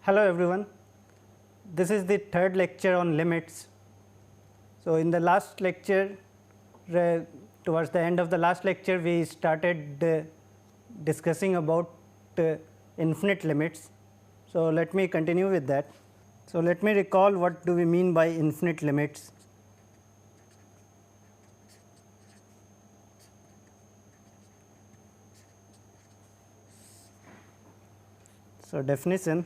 Hello everyone, this is the third lecture on limits. So, in the last lecture, towards the end of the last lecture, we started discussing about infinite limits. So, let me continue with that. So, let me recall what do we mean by infinite limits. So, definition.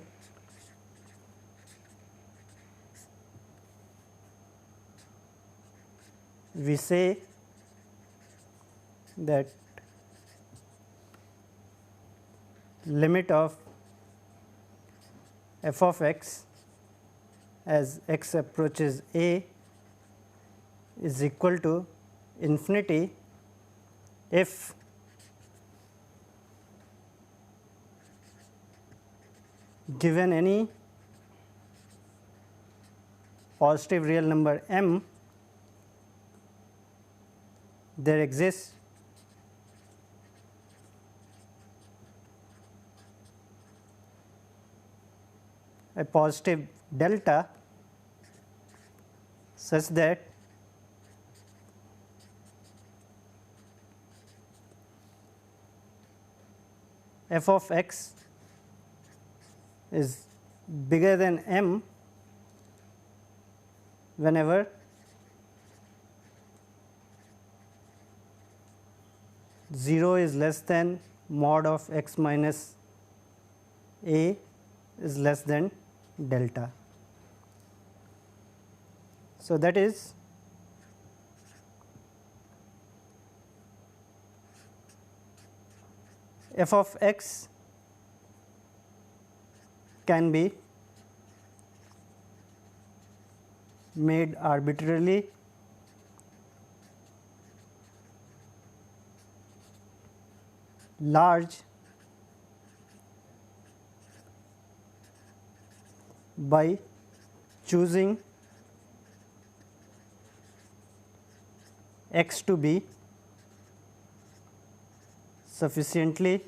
We say that limit of f of x as x approaches a is equal to infinity if given any positive real number m, there exists a positive delta such that f of x is bigger than m whenever zero is less than mod of x minus a is less than delta. So, that is f of x can be made arbitrarily large by choosing x to be sufficiently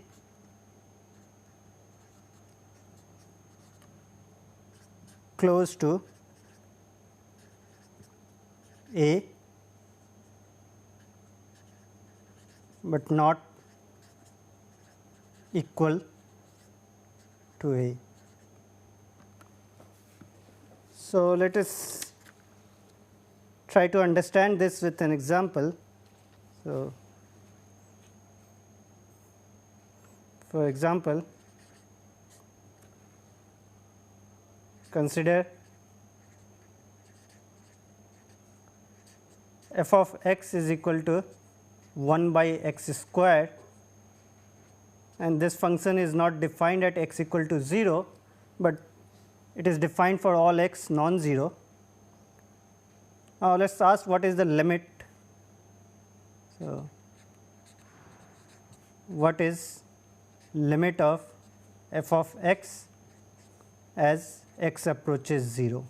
close to a, but not equal to a. So, let us try to understand this with an example. So, for example, consider f of x is equal to 1 by x square, and this function is not defined at x equal to 0, but it is defined for all x non-zero. Now, let us ask what is the limit. So, what is limit of f of x as x approaches 0?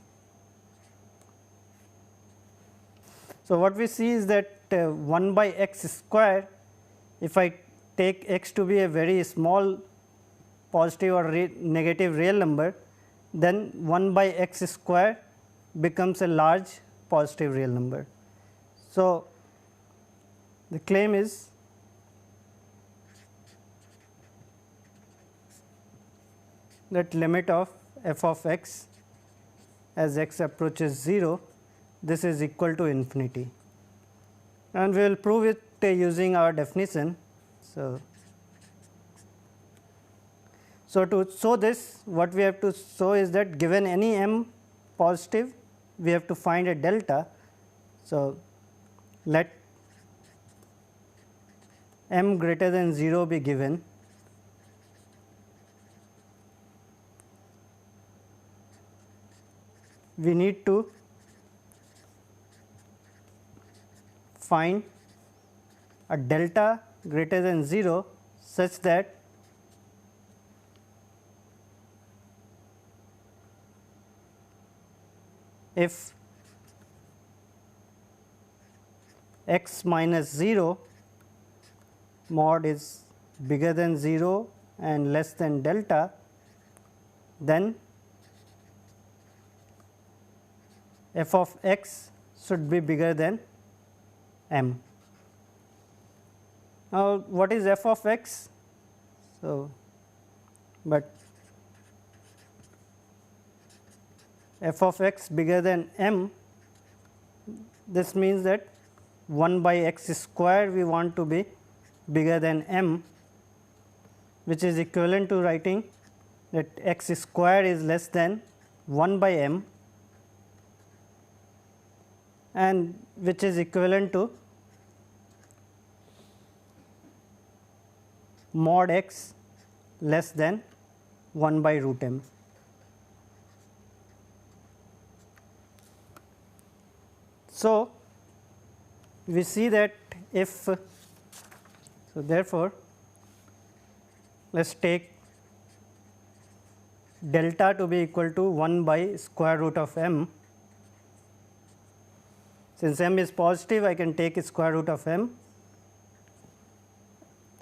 So, what we see is that 1 by x square, if I take x to be a very small positive or negative real number, then 1 by x square becomes a large positive real number. So, the claim is that limit of f of x as x approaches 0, this is equal to infinity, and we will prove it using our definition. So, to show this, what we have to show is that given any m positive, we have to find a delta. So, let m greater than 0 be given, we need to find a delta greater than 0 such that if x minus 0 mod is bigger than 0 and less than delta, then f of x should be bigger than m. Now, what is f of x? So, but f of x bigger than m, this means that 1 by x square we want to be bigger than m, which is equivalent to writing that x square is less than 1 by m, and which is equivalent to mod x less than 1 by root m. So, we see that if, so therefore, let us take delta to be equal to 1 by square root of m. Since m is positive, I can take square root of m.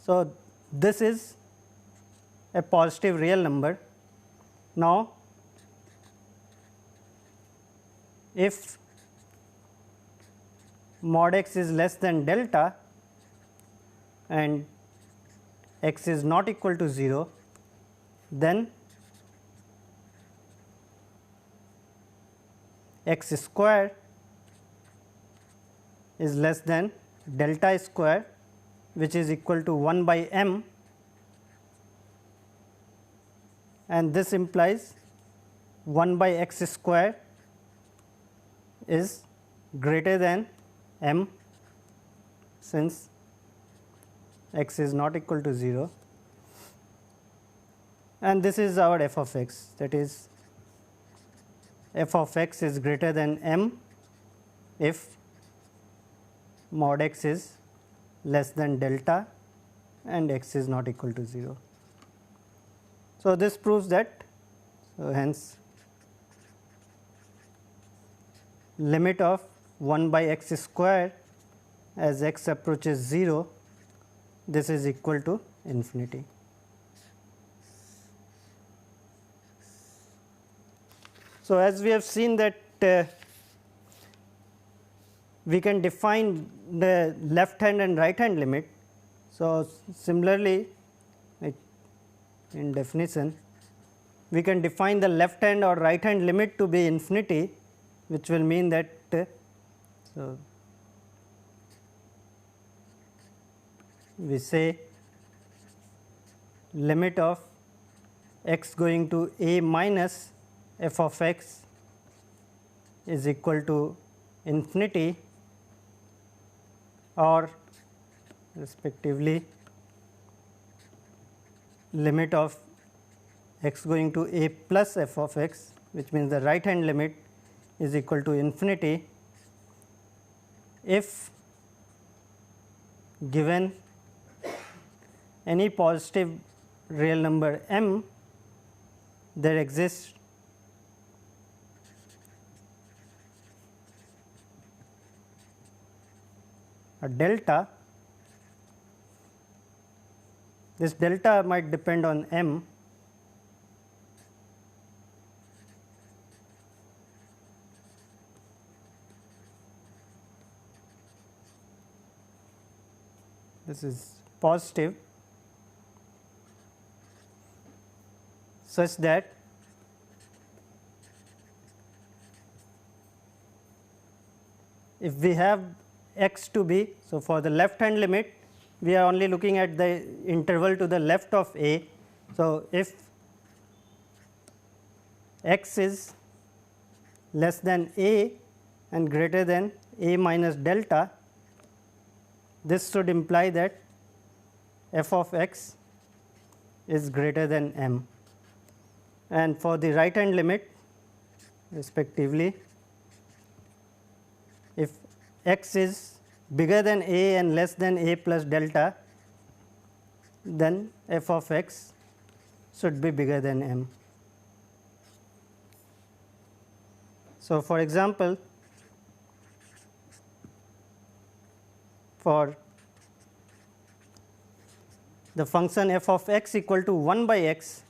So, this is a positive real number. Now, if mod x is less than delta and x is not equal to 0, then x square is less than delta square, which is equal to 1 by m, and this implies 1 by x square is greater than m, since x is not equal to 0, and this is our f of x, that is f of x is greater than m if mod x is less than delta and x is not equal to 0. So, this proves that, so hence limit of 1 by x square as x approaches 0, this is equal to infinity. So, as we have seen that we can define the left hand and right hand limit. So, similarly in definition we can define the left hand or right hand limit to be infinity, which will mean that so we say limit of x going to a minus f of x is equal to infinity, or respectively limit of x going to a plus f of x, which means the right hand limit is equal to infinity if given any positive real number m, there exists a delta. This delta might depend on m, this is positive, such that if we have x to be, so for the left hand limit we are only looking at the interval to the left of a. So, if x is less than a and greater than a minus delta, this should imply that f of x is greater than m, and for the right hand limit respectively, if x is bigger than a and less than a plus delta, then f of x should be bigger than m. So, for example, for the function f of x equal to 1 by x,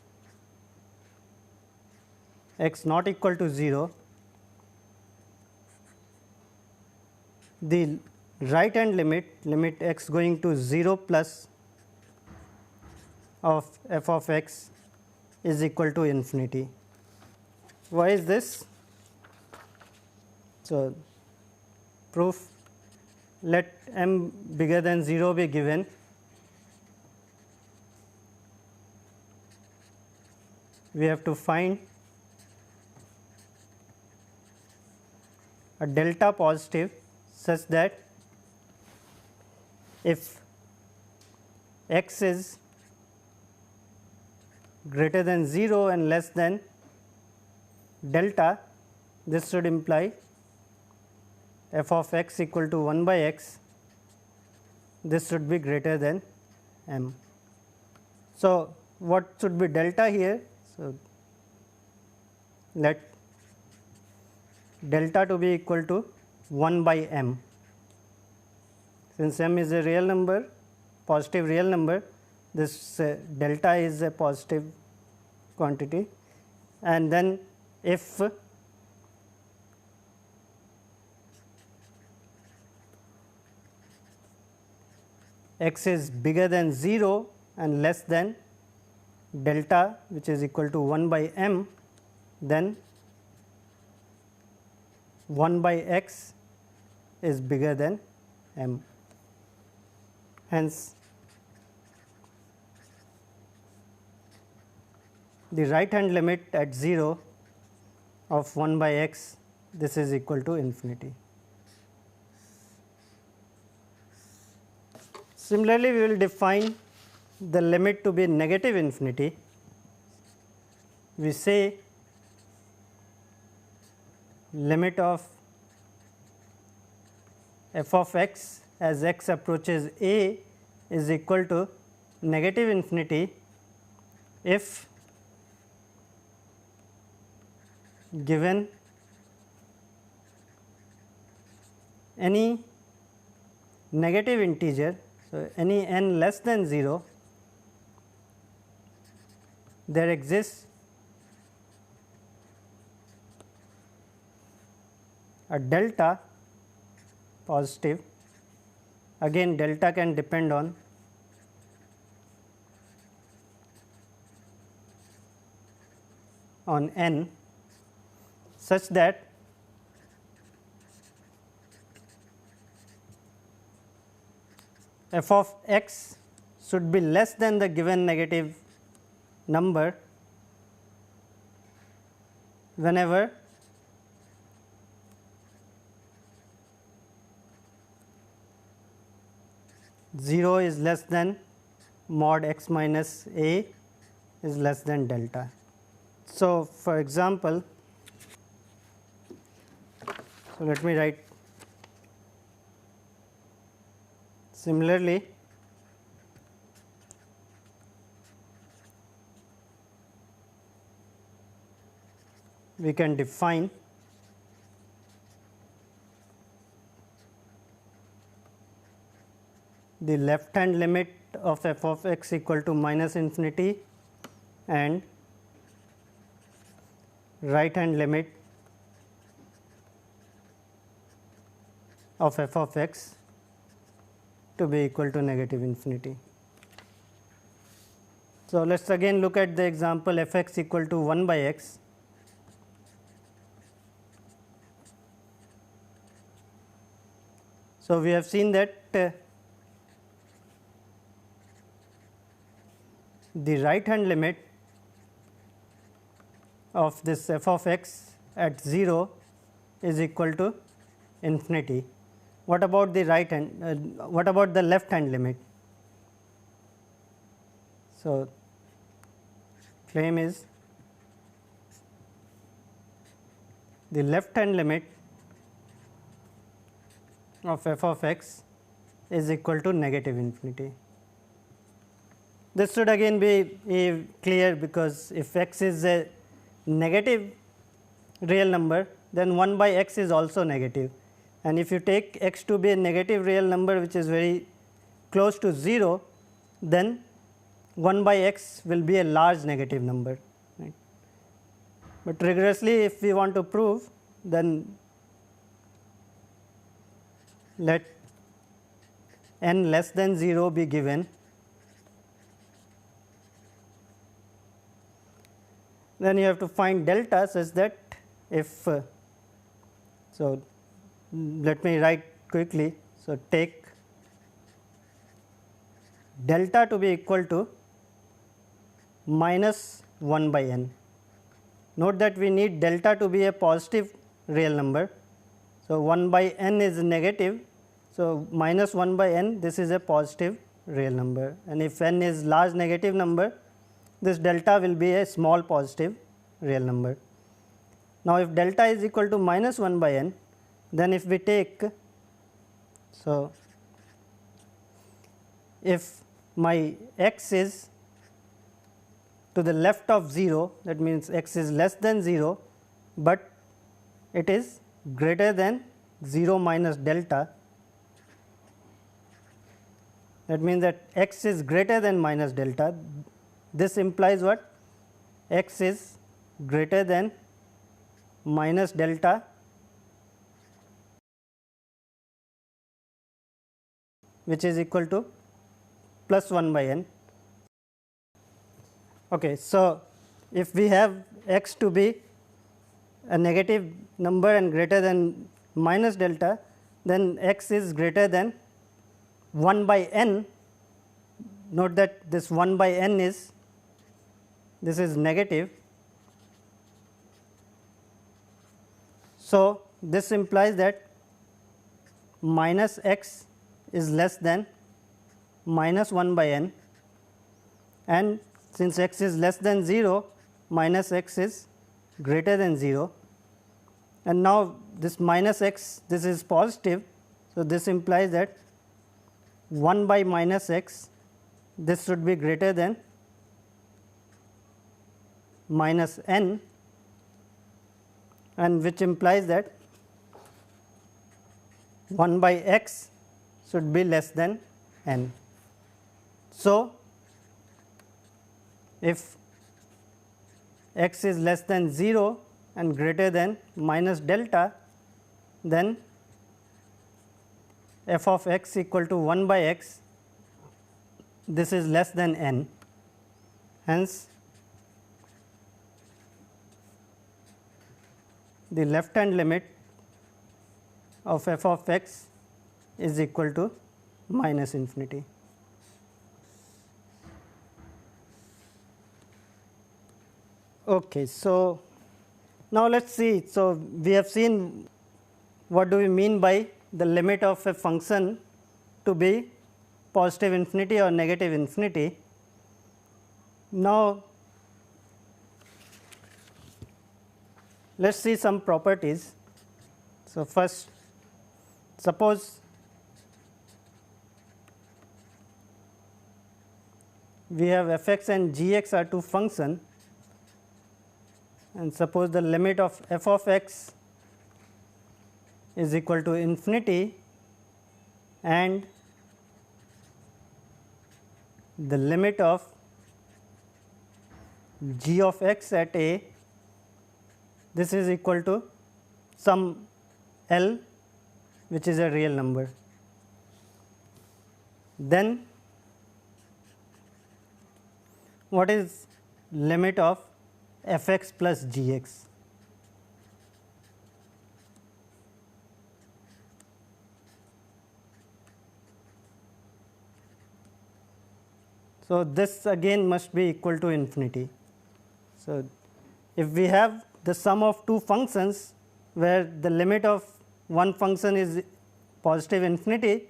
x not equal to 0, the right hand limit x going to 0 plus of f of x is equal to infinity. Why is this? So, proof, let m bigger than 0 be given, we have to find a delta positive such that if x is greater than 0 and less than delta, this should imply f of x equal to 1 by x, this should be greater than m. So, what should be delta here? So, let delta to be equal to 1 by m. Since m is a real number, positive real number, this delta is a positive quantity, and then if x is bigger than 0 and less than delta, which is equal to 1 by m, then 1 by x is bigger than m. Hence, the right hand limit at 0 of 1 by x, this is equal to infinity. Similarly, we will define the limit to be negative infinity. We say limit of f of x as x approaches a is equal to negative infinity if given any negative integer. So, any n less than 0, there exists a delta positive. Again, delta can depend on n such that f of x should be less than the given negative number whenever zero is less than mod x minus a is less than delta. So, for example, so let me write similarly. We can define the left hand limit of f of x equal to minus infinity and right hand limit of f of x to be equal to negative infinity. So, let us again look at the example f x equal to 1 by x. So, we have seen that the right hand limit of this f of x at 0 is equal to infinity. What about the right hand? What about the left hand limit? So, claim is the left hand limit of f of x is equal to negative infinity. This should again be clear, because if x is a negative real number, then 1 by x is also negative, and if you take x to be a negative real number which is very close to 0, then 1 by x will be a large negative number, right. But rigorously, if we want to prove, then let n less than 0 be given, then you have to find delta such that if so let me write quickly. So, take delta to be equal to minus 1 by n. Note that we need delta to be a positive real number. So, 1 by n is negative. So, minus 1 by n, this is a positive real number, and if n is large negative number, this delta will be a small positive real number. Now, if delta is equal to minus 1 by n, then if we take, so if my x is to the left of 0, that means x is less than 0, but it is greater than 0 minus delta, that means that x is greater than minus delta. This implies what? X is greater than minus delta which is equal to plus 1 by n. Okay, so, if we have x to be a negative number and greater than minus delta, then x is greater than 1 by n. Note that this 1 by n is, this is negative. So, this implies that minus x is less than minus 1 by n, and since x is less than 0, minus x is greater than 0, and now this minus x, this is positive. So, this implies that 1 by minus x, this should be greater than minus n, and which implies that 1 by x should be less than n. So, if x is less than 0 and greater than minus delta, then f of x equal to 1 by x, this is less than n. Hence, the left hand limit of f of x is equal to minus infinity. Okay, so now let us see. So, we have seen what do we mean by the limit of a function to be positive infinity or negative infinity. Now, let us see some properties. So, first, suppose we have f x and g x are two functions, and suppose the limit of f of x is equal to infinity and the limit of g of x at a, this is equal to some L which is a real number. Then what is limit of f x plus g x? So, this again must be equal to infinity. So, if we have the sum of two functions where the limit of one function is positive infinity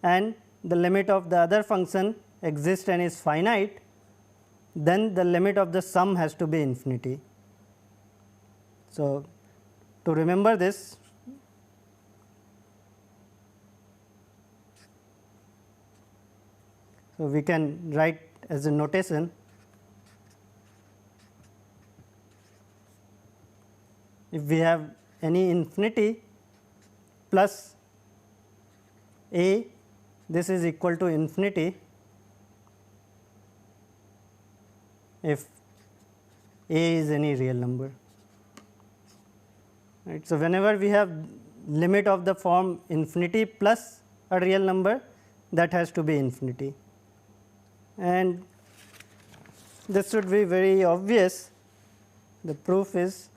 and the limit of the other function exists and is finite, then the limit of the sum has to be infinity. So, to remember this, so we can write as a notation, if we have any infinity plus a, this is equal to infinity if a is any real number, right. So, whenever we have limit of the form infinity plus a real number, that has to be infinity. And this should be very obvious. The proof is,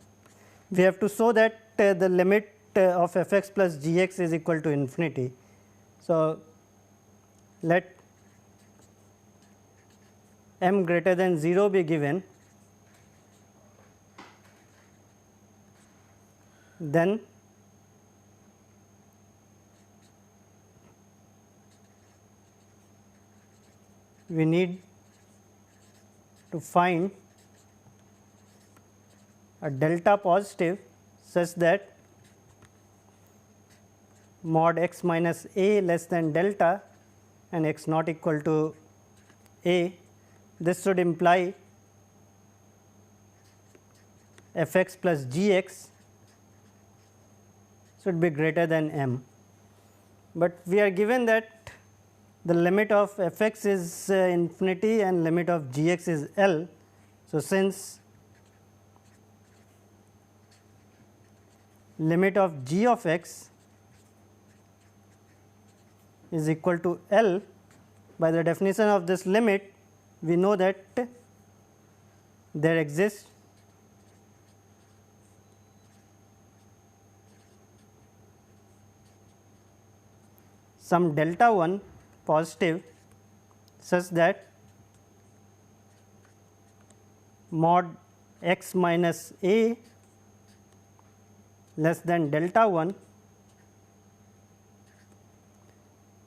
we have to show that the limit of f x plus g x is equal to infinity. So, let m greater than 0 be given, then we need to find a delta positive such that mod x minus a less than delta and x not equal to a. This should imply f x plus g x should be greater than m. But we are given that the limit of f x is infinity and limit of g x is L. So, since limit of g of x is equal to L, by the definition of this limit, we know that there exists some delta 1 positive such that mod x minus a less than delta 1.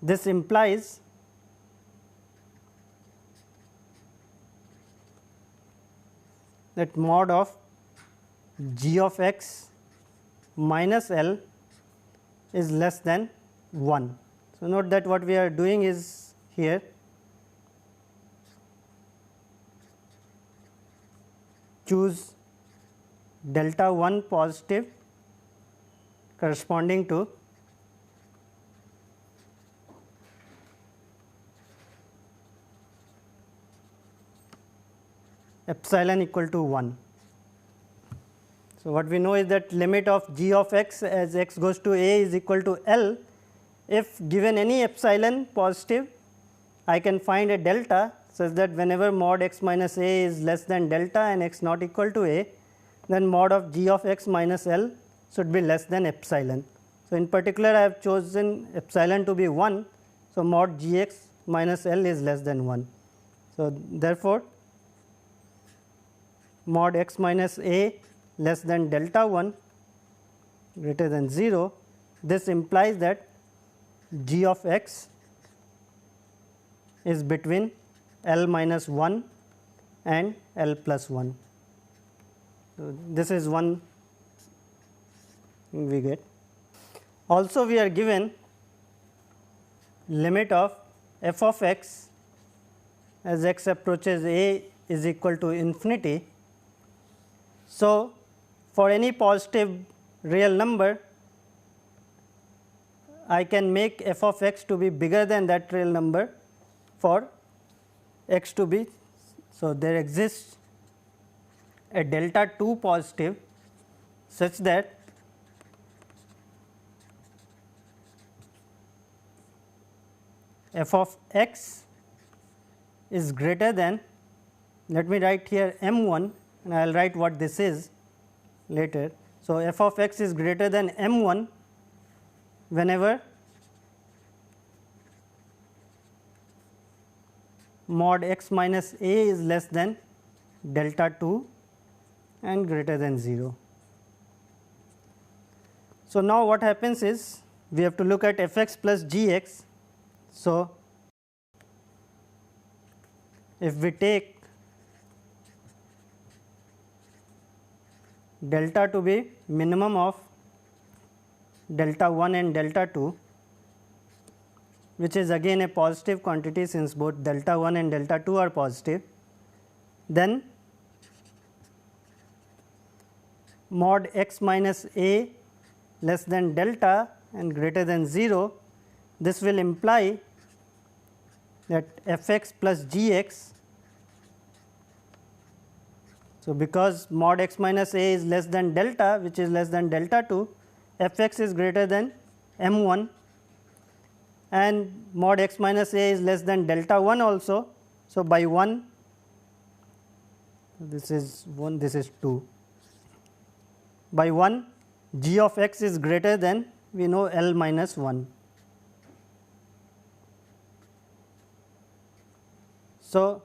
This implies that mod of g of x minus L is less than 1. So, note that what we are doing is here choose delta 1 positive corresponding to epsilon equal to 1. So, what we know is that limit of g of x as x goes to a is equal to L. If given any epsilon positive, I can find a delta such that whenever mod x minus a is less than delta and x not equal to a, then mod of g of x minus L should be less than epsilon. So, in particular I have chosen epsilon to be 1. So, mod g x minus L is less than 1. So, therefore, mod x minus a less than delta 1 greater than 0, this implies that g of x is between L minus 1 and L plus 1. So, this is one we get. Also, we are given limit of f of x as x approaches a is equal to infinity. So, for any positive real number, I can make f of x to be bigger than that real number for x to be. So, there exists a delta 2 positive such that f of x is greater than, let me write here m1 and I will write what this is later. So, f of x is greater than m1 whenever mod x minus a is less than delta 2 and greater than 0. So, now what happens is we have to look at f x plus g x. So, if we take delta to be minimum of delta 1 and delta 2, which is again a positive quantity since both delta 1 and delta 2 are positive, then mod x minus a less than delta and greater than 0, this will imply that f x plus g x. So, because mod x minus a is less than delta, which is less than delta 2, f(x) is greater than m1 and mod x minus a is less than delta 1 also. So, by 1 this is 1, this is 2. By 1 g of x is greater than, we know, L minus 1. So,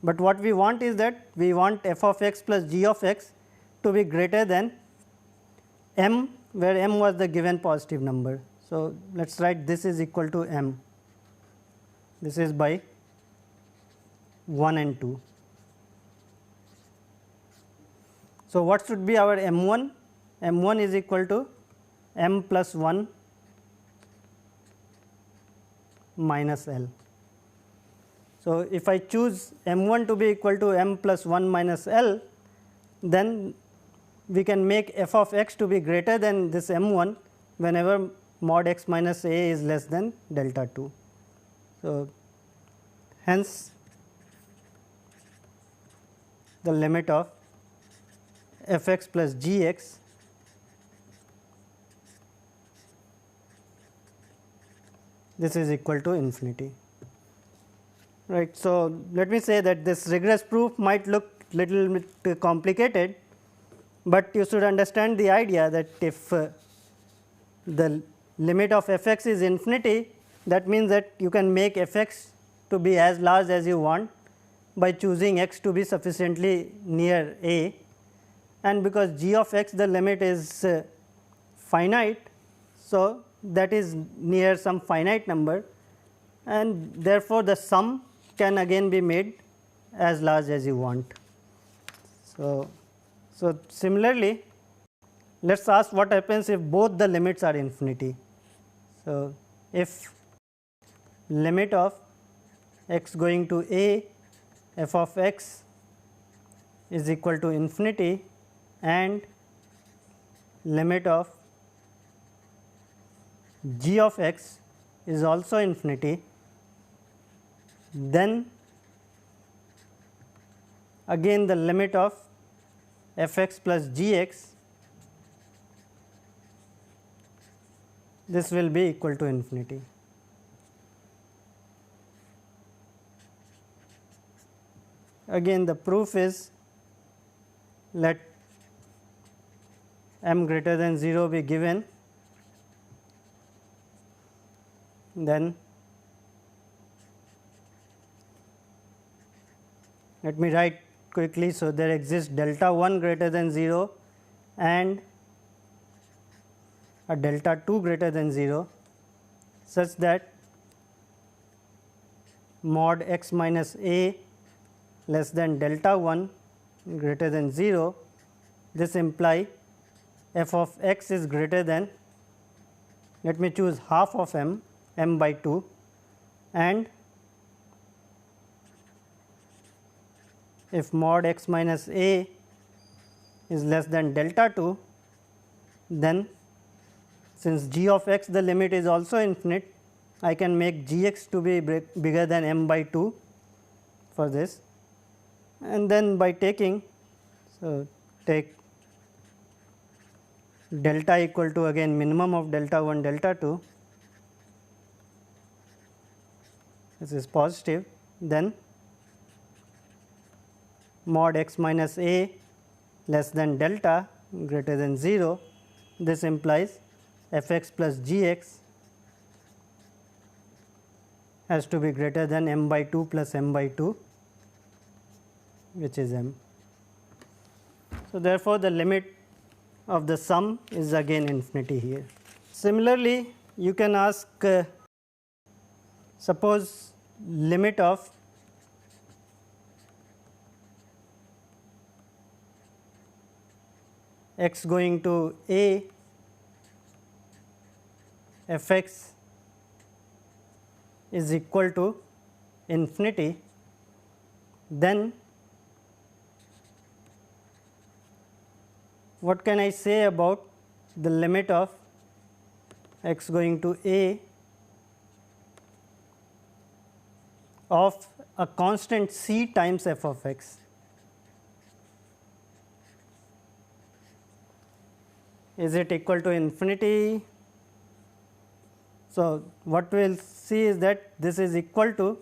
but what we want is that we want f of x plus g of x to be greater than m, where m was the given positive number. So, let us write this is equal to m, this is by 1 and 2. So, what should be our m1? m1 is equal to m plus 1 minus L. So, if I choose m1 to be equal to m plus 1 minus L, then we can make f of x to be greater than this m1 whenever mod x minus a is less than delta 2. So, hence the limit of f x plus g x this is equal to infinity. Right. So, let me say that this regress proof might look little bit complicated, but you should understand the idea that if the limit of f x is infinity, that means that you can make f x to be as large as you want by choosing x to be sufficiently near a, and because g of x the limit is finite. So, that is near some finite number, and therefore, the sum can again be made as large as you want. So, similarly, let us ask what happens if both the limits are infinity. So, if limit of x going to a f of x is equal to infinity and limit of g of x is also infinity, then again the limit of f x plus g x, this will be equal to infinity. Again the proof is, let m greater than 0 be given, then let me write quickly. So, there exists delta 1 greater than 0 and a delta 2 greater than 0, such that mod x minus a less than delta 1 greater than 0. This imply f of x is greater than, let me choose half of m, m by 2, and if mod x minus a is less than delta 2, then since g of x the limit is also infinite, I can make g x to be bigger than m by 2 for this, and then by taking, so take delta equal to again minimum of delta 1 delta 2, this is positive, then mod x minus a less than delta greater than 0, this implies f x plus g x has to be greater than m by 2 plus m by 2, which is m. So, therefore, the limit of the sum is again infinity here. Similarly, you can ask, suppose limit of x going to a f x is equal to infinity, then what can I say about the limit of x going to a of a constant c times f of x? is it equal to infinity? So, what we will see is that this is equal to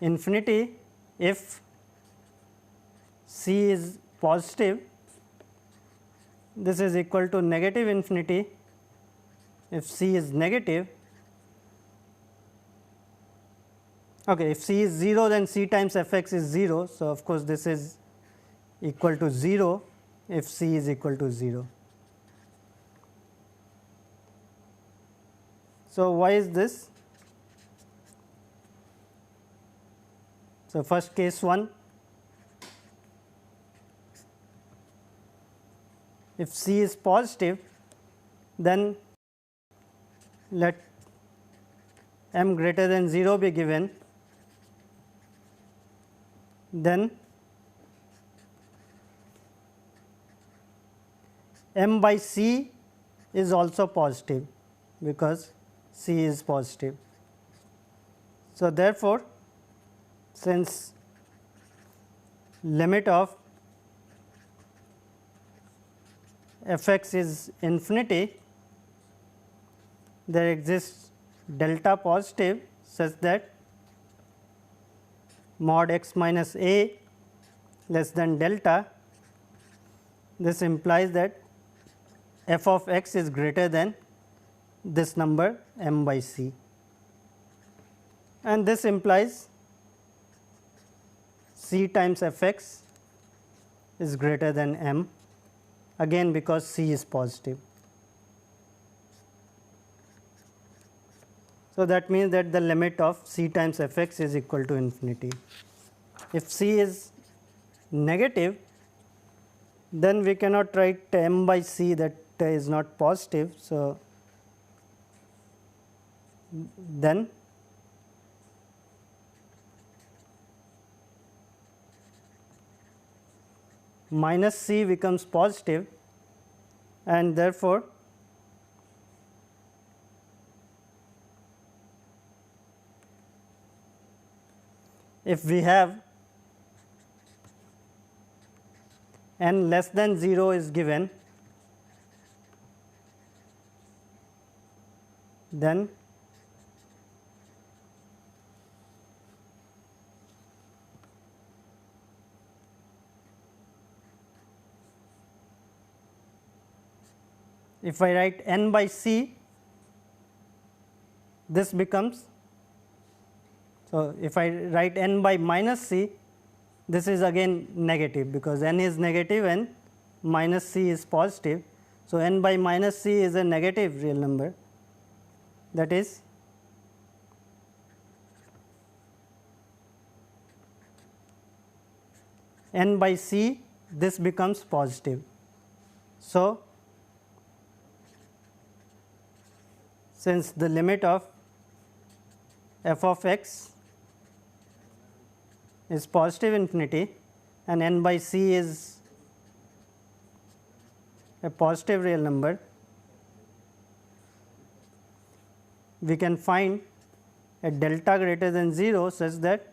infinity if C is positive, this is equal to negative infinity if C is negative. Okay, if C is 0, then C times f x is 0. So, of course, this is equal to 0 if C is equal to 0. So, why is this? So, first case 1, if C is positive, then let m greater than 0 be given, then m by C is also positive because C is positive. So, therefore, since limit of f x is infinity, there exists delta positive such that mod x minus a less than delta. This implies that f of x is greater than this number m by c, and this implies c times f x is greater than m, again because c is positive. So, that means that the limit of c times f x is equal to infinity. If c is negative, then we cannot write m by c, that is not positive. So, then minus c becomes positive, and therefore, if we have n less than 0 is given, then if I write n by c, this becomes, so if I write n by minus c, this is again negative because n is negative and minus c is positive. So, n by minus c is a negative real number, that is n by c, this becomes positive. So, since the limit of f of x is positive infinity and n by c is a positive real number, we can find a delta greater than 0 such that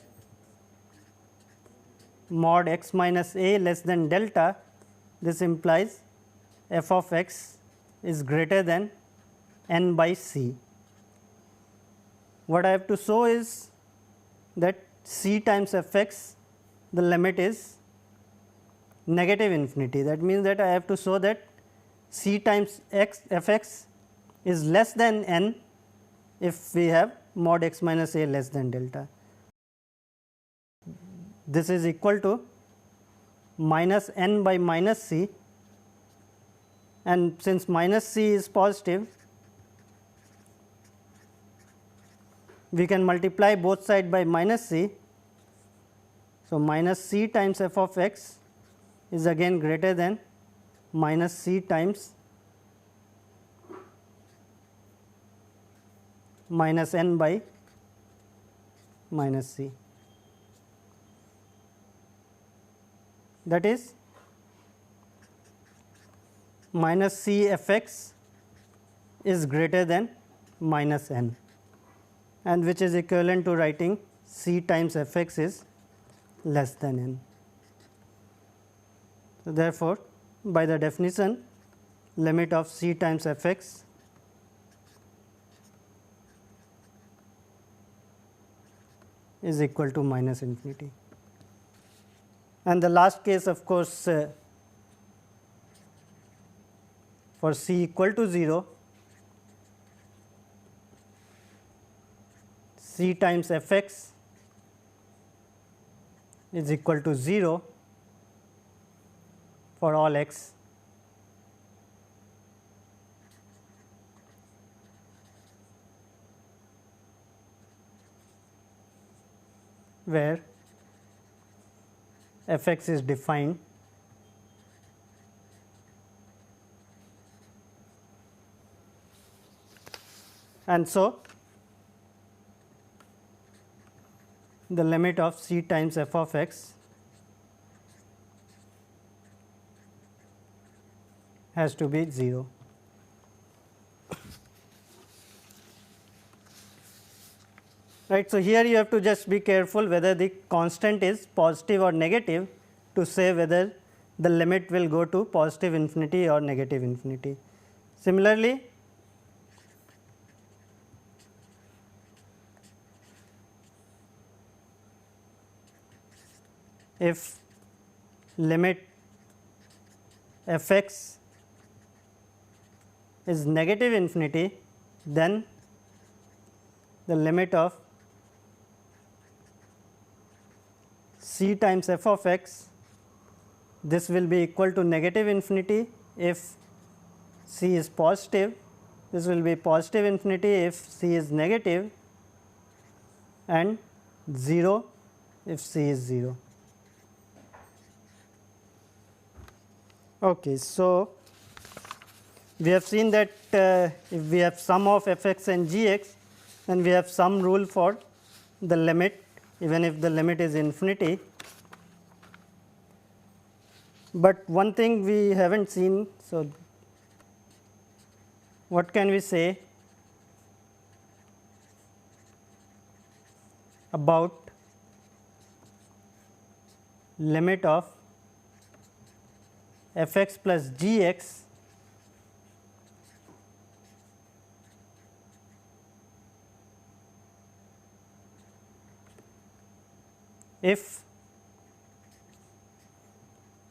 mod x minus a less than delta. This implies f of x is greater than n by c. What I have to show is that c times f x, the limit is negative infinity. That means that I have to show that c times x f x is less than n if we have mod x minus a less than delta. This is equal to minus n by minus c, and since minus c is positive, we can multiply both sides by minus c. So, minus c times f of x is again greater than minus c times minus n by minus c. That is minus c f x is greater than minus n, and which is equivalent to writing c times f x is less than n. So, therefore, by the definition limit of c times f x is equal to minus infinity. And the last case, of course, for c equal to 0, c times f x is equal to 0 for all x, where f x is defined and so the limit of c times f of x has to be 0. Right. So, here you have to just be careful whether the constant is positive or negative to say whether the limit will go to positive infinity or negative infinity. Similarly, if limit f x is negative infinity, then the limit of c times f of x, this will be equal to negative infinity if c is positive, this will be positive infinity if c is negative, and 0 if c is 0. Okay, so we have seen that if we have sum of f x and g x, then we have some rule for the limit even if the limit is infinity. But one thing we haven't seen, so what can we say about limit of f x plus g x if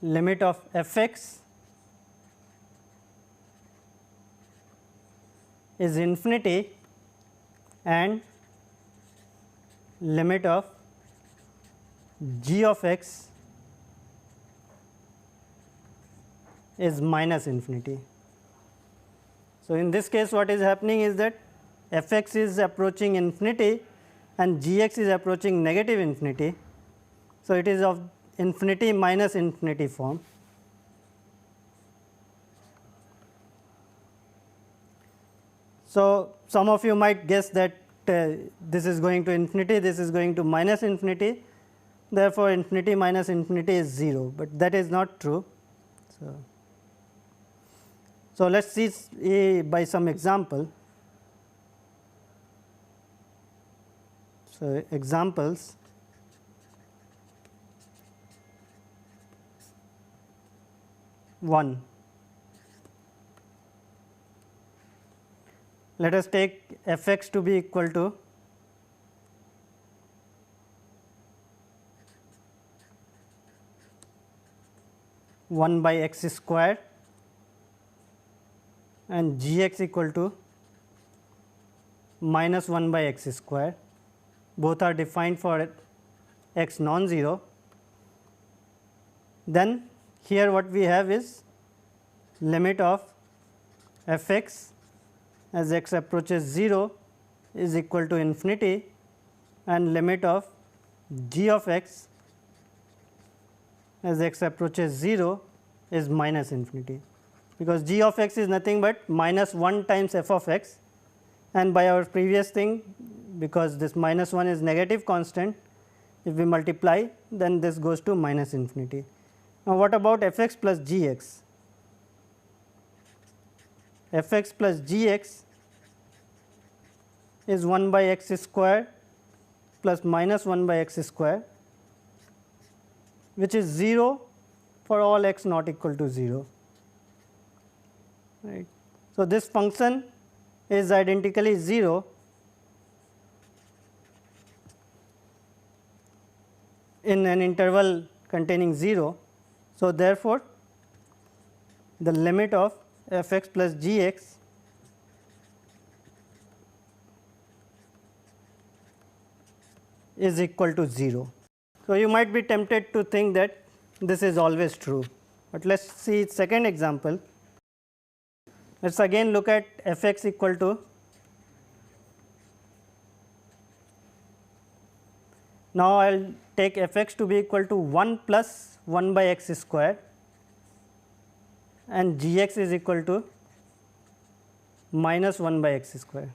limit of f x is infinity and limit of g of x is minus infinity. So, in this case what is happening is that f x is approaching infinity and g x is approaching negative infinity. So, it is of infinity minus infinity form. So, some of you might guess that this is going to infinity, this is going to minus infinity, therefore, infinity minus infinity is 0, but that is not true. So, let us see by some example. So, examples. One, let us take f x to be equal to one by x square and g x equal to minus 1 by x square. Both are defined for x non-zero. Then here what we have is limit of f x as x approaches 0 is equal to infinity and limit of g of x as x approaches 0 is minus infinity, because g of x is nothing but minus 1 times f of x, and by our previous thing, because this minus 1 is negative constant, if we multiply then this goes to minus infinity. Now, what about f x plus g x? F x plus g x is 1 by x square plus minus 1 by x square, which is 0 for all x not equal to 0. right. So, this function is identically 0 in an interval containing 0. So, therefore, the limit of f x plus g x is equal to 0. So, you might be tempted to think that this is always true, but let us see second example. Let us again look at f x equal to, now I will take f x to be equal to 1 plus 1 by x square and g x is equal to minus 1 by x square,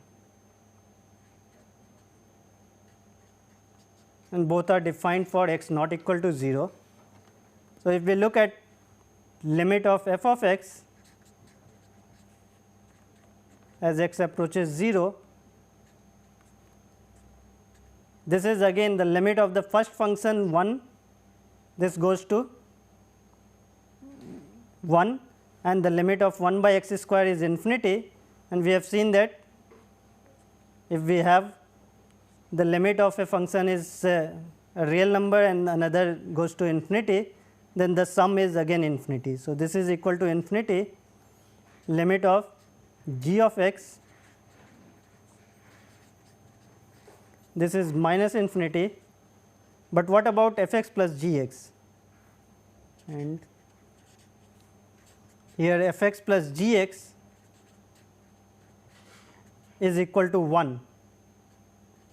and both are defined for x not equal to 0. So, if we look at limit of f of x as x approaches 0, this is again the limit of the first function 1, this goes to 1, and the limit of 1 by x square is infinity, and we have seen that if we have the limit of a function is a real number and another goes to infinity, then the sum is again infinity. So, this is equal to infinity limit of g of x, this is minus infinity, but what about f x plus g x, and here f x plus g x is equal to 1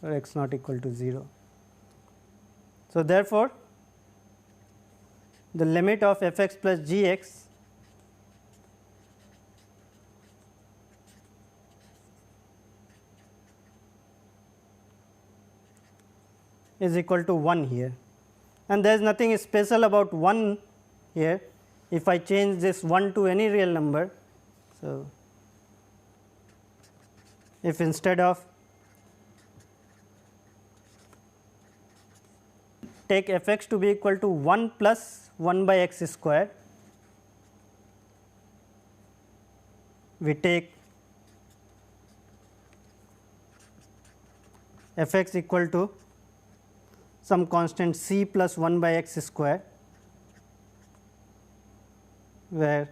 or x not equal to 0. So, therefore, the limit of f x plus g x is equal to 1 here, and there is nothing special about 1 here. If I change this 1 to any real number, so if instead of take f x to be equal to 1 plus 1 by x square, we take f x equal to some constant c plus 1 by x square, where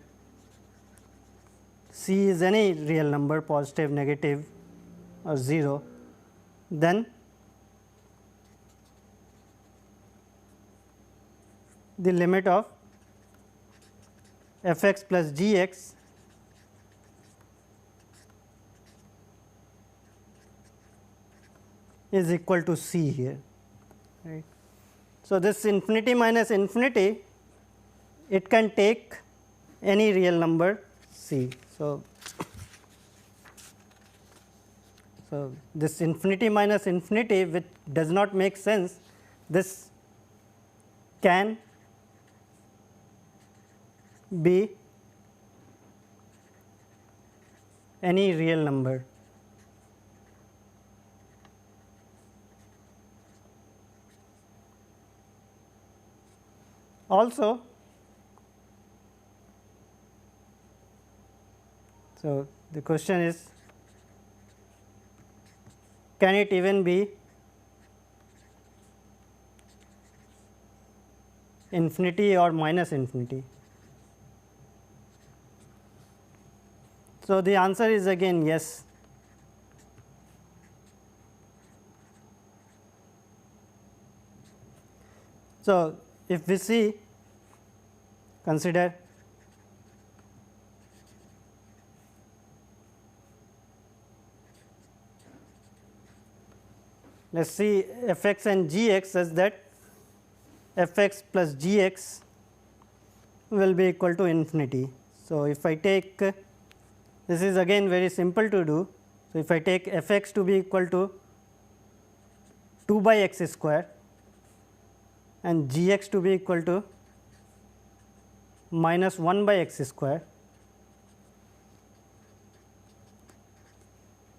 c is any real number, positive, negative or 0, then the limit of f x plus g x is equal to c here, right. So, this infinity minus infinity, it can take any real number c. So, this infinity minus infinity, which does not make sense, this can be any real number. Also, so the question is, can it even be infinity or minus infinity? So, the answer is again yes. So, if we see, consider let us see f x and g x such that f x plus g x will be equal to infinity. So, if I take, this is again very simple to do. So, if I take f x to be equal to 2 by x square and g x to be equal to minus 1 by x square,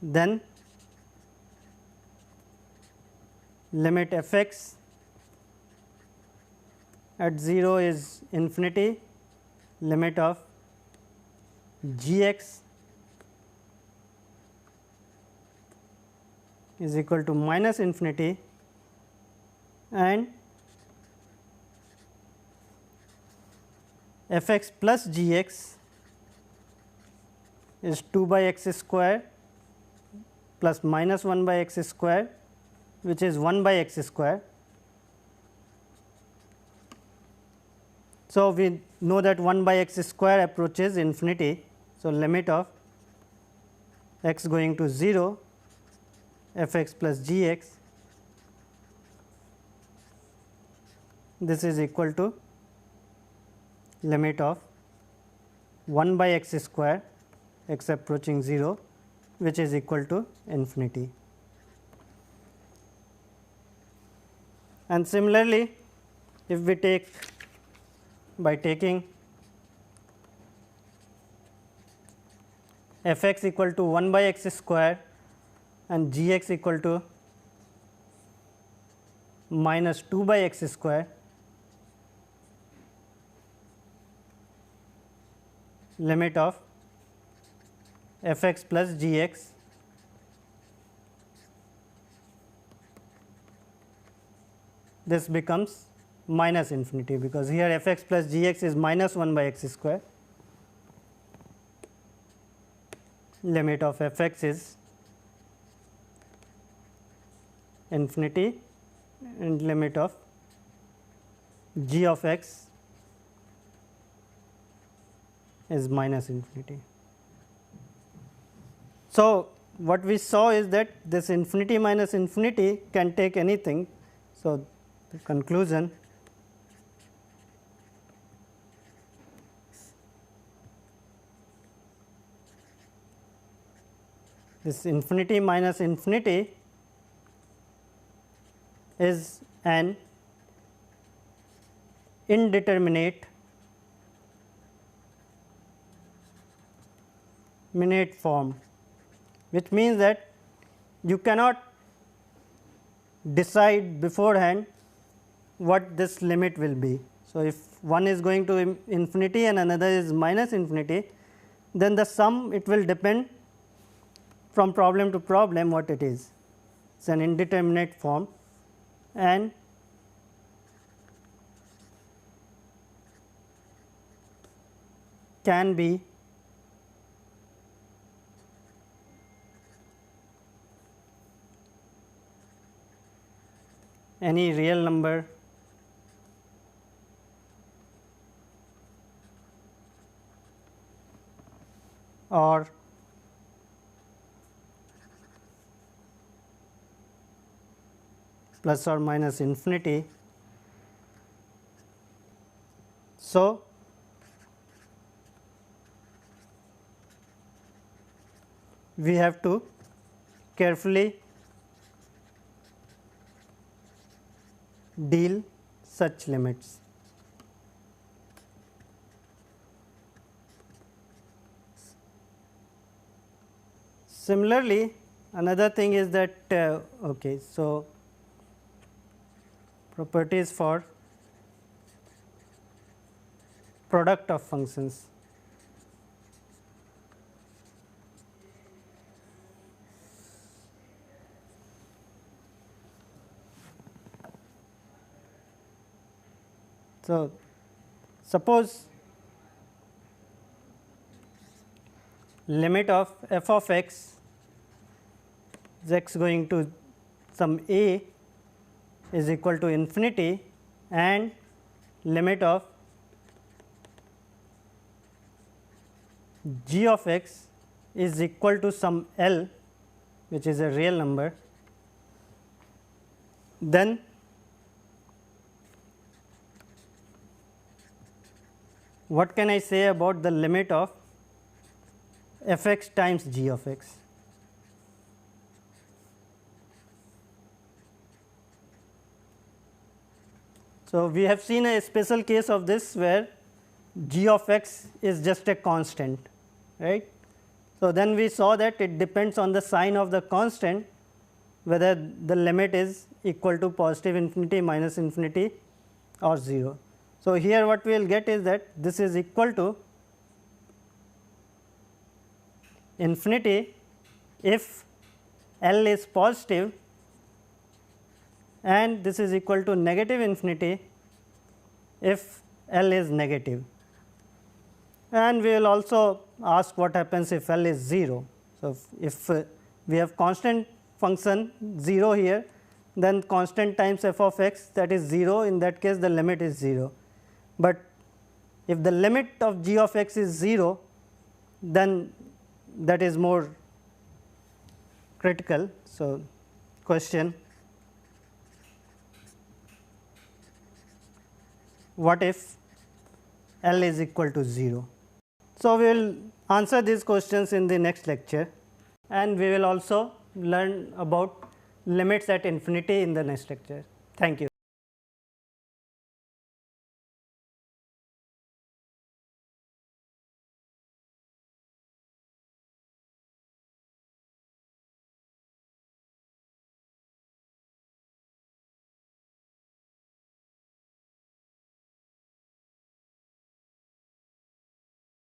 then limit f x at 0 is infinity, limit of gx is equal to minus infinity and fx plus gx is 2 by x square plus minus 1 by x square, which is 1 by x square. So, we know that 1 by x square approaches infinity. So, limit of x going to 0 f x plus g x, this is equal to limit of 1 by x square x approaching 0, which is equal to infinity. And similarly, if we take by taking f x equal to 1 by x square and g x equal to minus 2 by x square, limit of f x plus g x this becomes minus infinity, because here f x plus g x is minus 1 by x square. Limit of f x is infinity and limit of g of x is minus infinity. So, what we saw is that this infinity minus infinity can take anything. So, the conclusion, this infinity minus infinity is an indeterminate form, which means that you cannot decide beforehand what this limit will be. So, if one is going to infinity and another is minus infinity, then the sum, it will depend from problem to problem what it is. It is an indeterminate form and can be any real number or plus or minus infinity. So, we have to carefully deal such limits. Similarly, another thing is that okay, so properties for product of functions. So, suppose limit of f of x is x going to some a is equal to infinity and limit of g of x is equal to some L, which is a real number, then what can I say about the limit of f x times g of x? So, we have seen a special case of this where g of x is just a constant, right. So, then we saw that it depends on the sign of the constant whether the limit is equal to positive infinity, minus infinity or 0. So, here what we will get is that this is equal to infinity if L is positive, and this is equal to negative infinity if L is negative. And we will also ask what happens if L is 0. So, if we have constant function 0 here, then constant times f of x, that is 0, in that case the limit is 0. But if the limit of g of x is 0, then that is more critical. So, question, what if L is equal to 0? So, we will answer these questions in the next lecture, and we will also learn about limits at infinity in the next lecture. Thank you.